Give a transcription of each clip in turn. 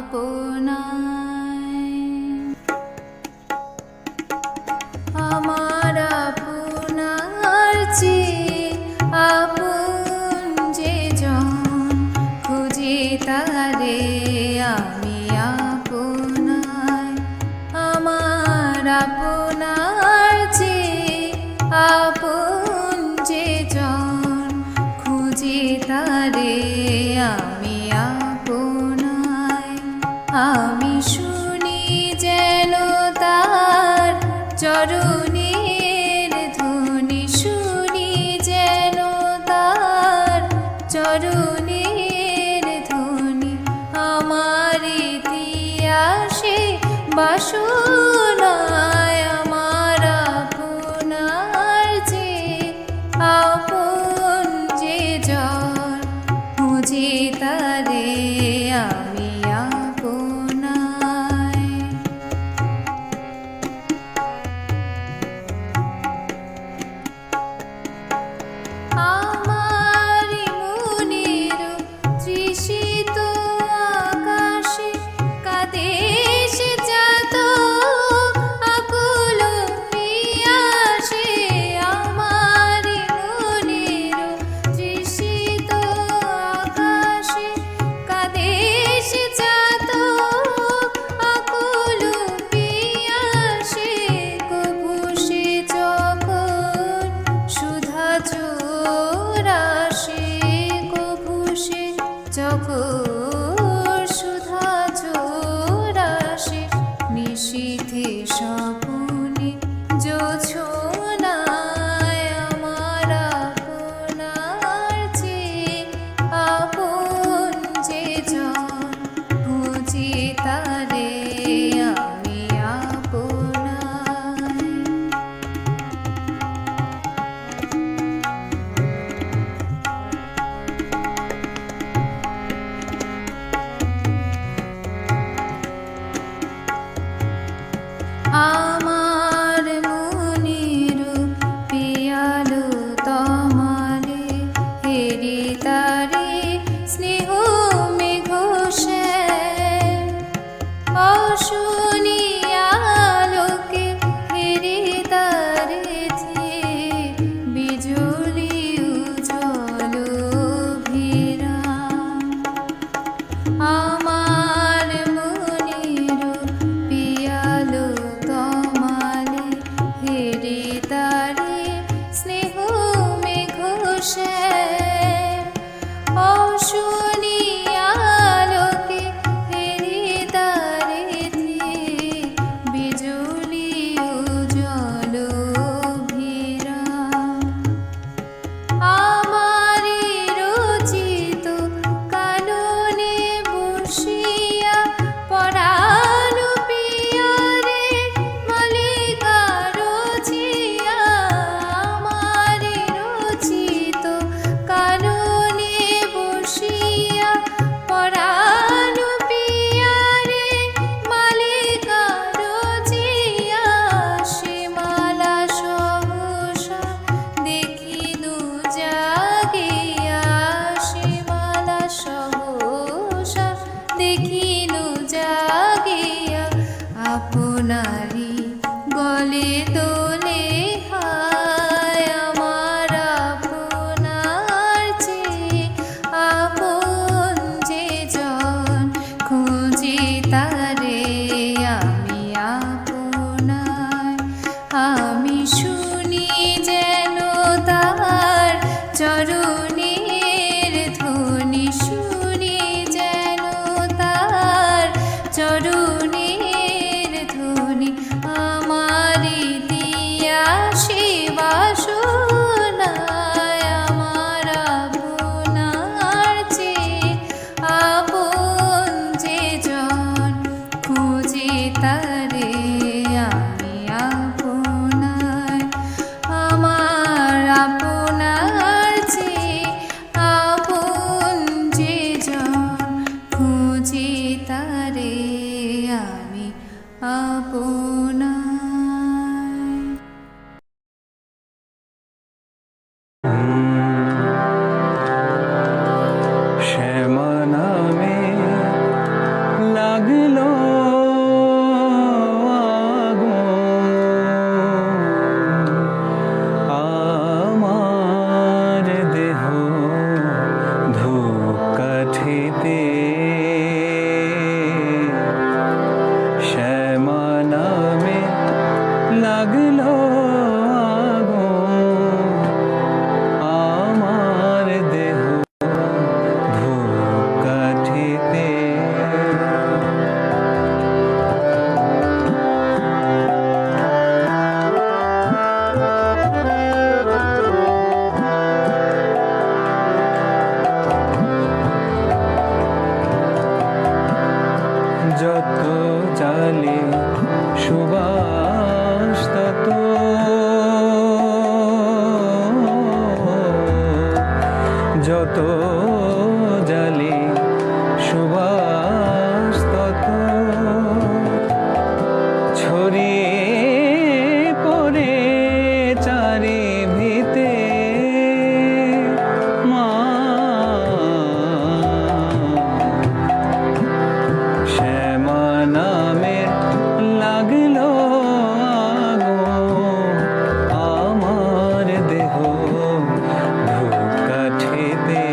আপনায়। আমার আপনার চেয়ে আপন যে জন, খুঁজি তারে আমি আপনায়। আমার আপনার চেয়ে আপন যে জন, খুঁজি তারে আমি আপনায়। আমি শুনি যেন তার চরণের ধ্বনি, শুনি যেন তার চরণের ধ্বনি। আমার ইতিহাসে বাসনায় আমার আপনার যে আপন যে জন, খুঁজি তারে আমি আপনায়। আমার মনের তৃষিত আকাশে কাঁদে সে জাত আকুল পিয়াসে। আমার মনের তৃষিত আকাশে কাঁদে সে জাত আকুল পিয়াসে। কভু সে যখন সুধা চোরাসে, কভু সে যখন সুধা চোরাসে। নিশীথে স্বপনে জোছনায় আমার আপনার চেয়ে আপন যে জন, খুঁজি তারে আমি আপনায়। আমার মনের পিয়ালো তমালে হেরি তারে স্নেহ মেঘ শ্যাম। অশুনিয়া লোকে হেরি তারে বিজুলি উজ্জ্বল ভিরাম। আমার মনের পিয়ালো তমালে হেরি তারে স্নেহ মেঘ শ্যাম। অশুনিয়া লোকে হেরি তারে বিজুলি উজ্জ্বল ভিরাম। আমারি রচিত কাননে বসিয়া পরাণ পিয়ারে মালিকা রচিয়া। আমারি রচিত কাননে বসিয়া পরাণ পিয়ারে মালিকা রচিয়া। সীমালা সহসা দেখিনু জাগিয়া, সীমালা সহসা দেখিনু জাগিয়া। আপনারি গলে দোলে হায় আমার আপনার চেয়ে আপন যে জন, খুঁজি তারে আমি আপনায়। আমি শুনি যেন তার চরণের ধ্বনি, শুনি যেন তার চরণের ধ্বনি। আমার ইতিহাসে বাসনায় আমার আপনার চেয়ে আপন যে জন, খুঁজি তারে আমি আপনায়। আমার আপনার চেয়ে আপন যে জন, খুঁজি তারে আমি আপনায়। শ্যামা নামে লাগ লাগলো আগুন আমার দেহ ধূপকাঠিতে। যত জালে সুবাস তত যত জালে সুবাস তত ছড়িয়ে পড়ে চারি ভিতে মা শ্যামা নামের লাগলো আগুন আমার দেহ ধূপকাঠিতে।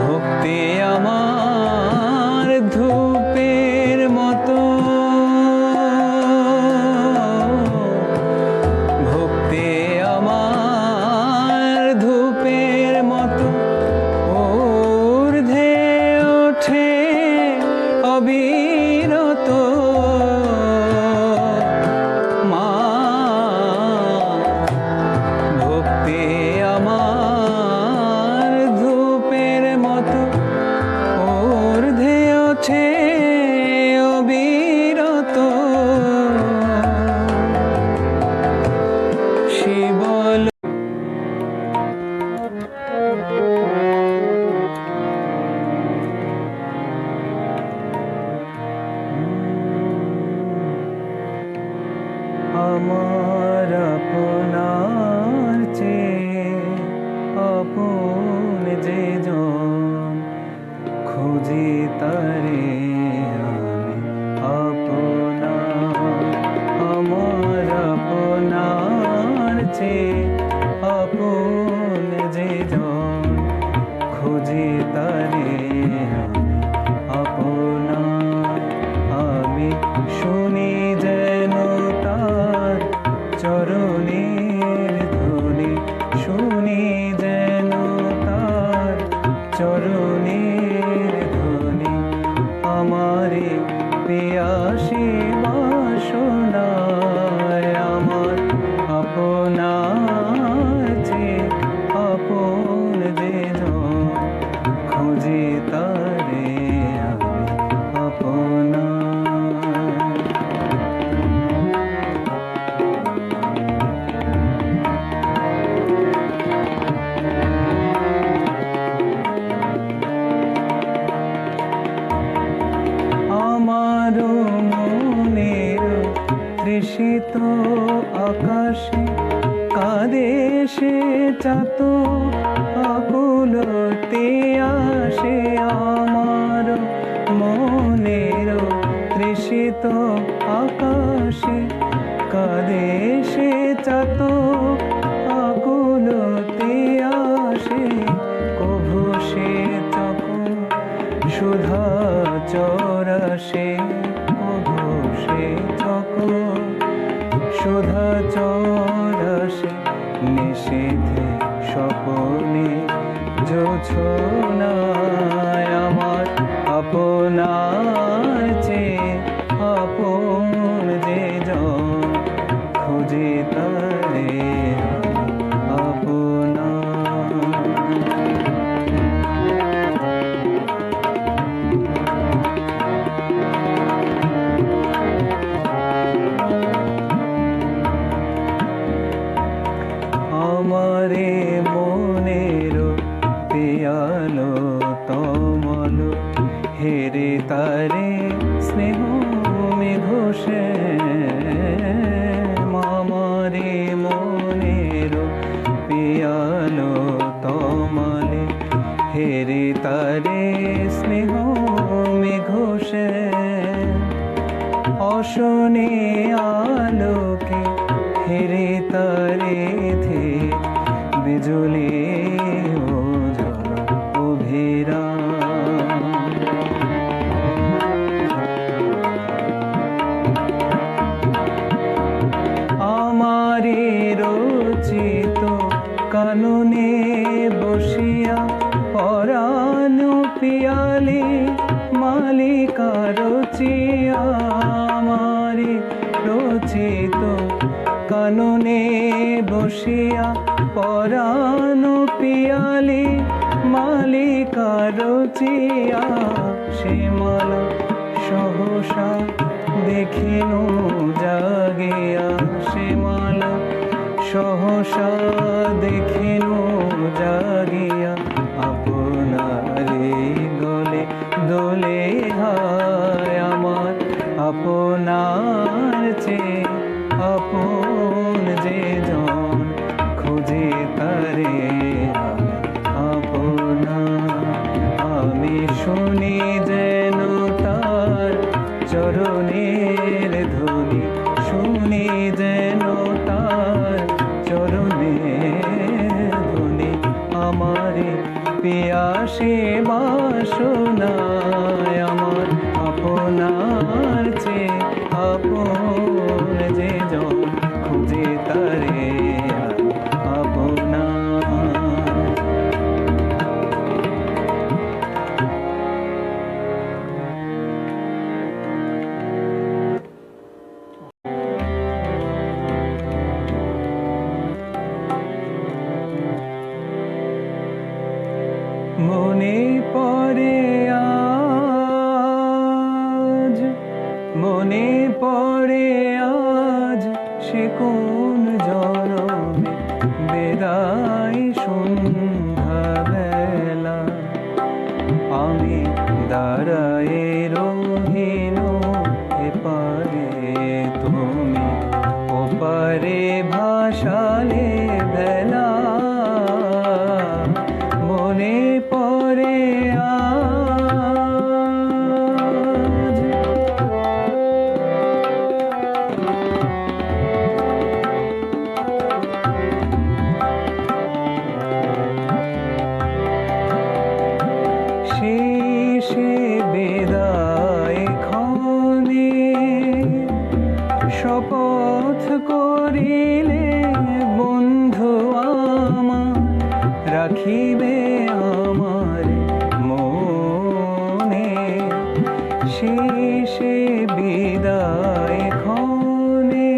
ভক্তি আমার ধূপের মতো, ভক্তি আমার ধূপের মতো ঊর্ধ্বে ওঠে অবিরত মা। ভক্তি আমার ধূপের মতো ঊর্ধ্বে ওঠে অবিরত শিবল। আমার আপনার চেয়ে আপন যে জন খুঁজি তারে আমি আপনার। আমার আপনার চেয়ে আপন যে জন খুঁজি তারে আমি আপনার। আমি শুনি যেন তার চরণের ধ্বনি, শুনি যেন তার চরণের ধ্বনি আমারে পিয়াসী বাসনায়। আমার আপনার চেয়ে আপন যে জন খুঁজি তারে আমি আপনার। আমার মনের তৃষিত আকাশে কাঁদে সে চাত আকুলতে আসে। আমার মনের তৃষিত আকাশে কাঁদে সে চাত আকুলতে আসে। কভু সে চকু সুধা চরাসে, কভু সে চকু সুধা চরাসে। নিষেধে স্বপনে জোছনায় আমার আপনার চেয়ে আপন যে জন খুঁজি তারে আমি আপনার। আমারে মনের পিয়ালো তমল হেরে তারে স্নেহ মেঘোষে। আমারে মনের পিয়ালো তমলে হেরে তারে স্নেহ মেঘোষে। রোশনে আলোকে হেরে তারে ধে বিজুলি ওঝল অভিরাম। আমারি রচিত কাননে বসিয়া পরাণ পিয়ালি মালিকা রচিয়া। আমারি রচিত কাননে বসিয়া পরাণ পিয়ালি মালিকা রচিয়া। শ্যামল সহসা দেখিনু জাগিয়া, শ্যামল সহসা দেখিনু জাগিয়া। আপনারে গলে দোলে হায় আমার, আপনার চেয়ে আপন যে জন খুঁজে তারে আপনা। আমি শুনি যেন তার চরণের ধ্বনি, শুনি যেন তার চরণের ধ্বনি। আমারে পিয়াসে বাসনায় আমার, আপনার চেয়ে আপন যে জন খুঁজে তারে আপনার। মনে পড়ে আজ, মনে পড়ে আজ সে কোন জনমে বেদায় সন্ধ্যা বেলা। আমি দাঁড়ায়ে রহিন এপারে, তুমি ওপারে ভাসালে ভেলা। মনে পড়ে আজ, শেষে বিদায় ক্ষণে শপথ করিলে বন্ধু আমার, রাখিবে আমার মনে। শেষে বিদায় ক্ষণে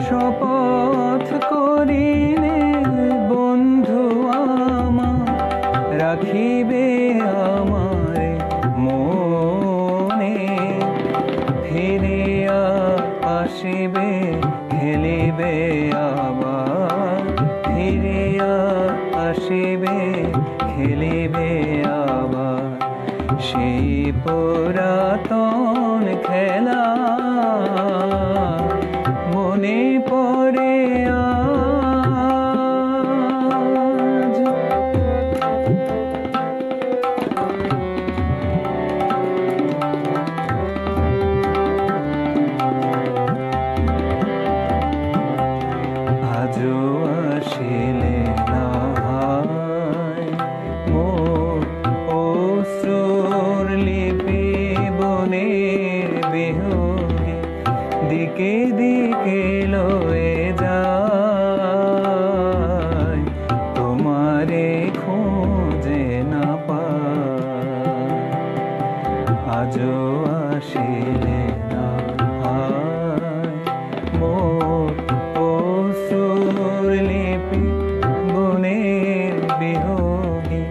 শপথ করিলে বন্ধু আমার, রাখিবে আমার মনে। ফিরিয়া আসিবে খেলিবে আবার, ফিরিয়া আসিবে খেলিবে আবার। সেই পুরাতন খেলা মনে পড়ে আজ। আজও আসিলে না হায় মোর অশ্রুর লিপি বনের বিহগে, দিকে দিকে লয়ে যায় তোমারে খোঁজে না পায়। আজও আসিলে না হায় মোর অশ্রুর লিপি বনের বিহগে,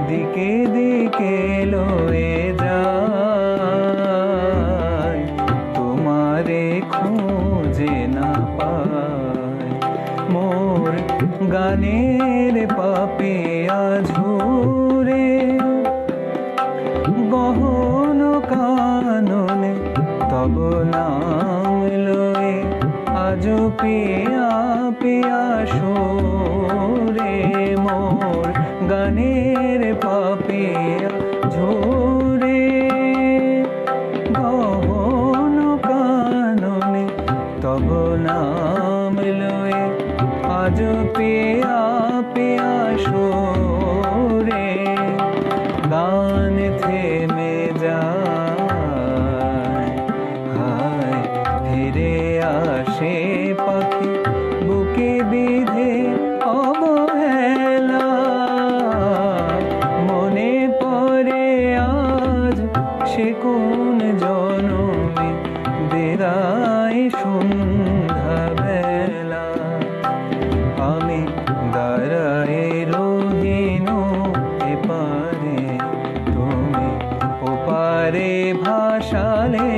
দিকে দিকে লয়ে যায় তোমারে খোঁজে না পায়। মোর গানের পাপিয়া ঝুরে গহন কাননে তব নাম লয়ে আজ পিয়া পিয়া সুরে। মোর গানের পাপিয়া ঝুরে গহন থেমে যায়। হায় ফিরে আসে পাখি বুকে বিধে অবহেলা, মনে পড়ে আজ সে কোন জনমে বিদায় সন্ধ্যাবেলা। আমি দাঁড়ায়ে রহিন এপারে, তুমি ওপারে ভাসালে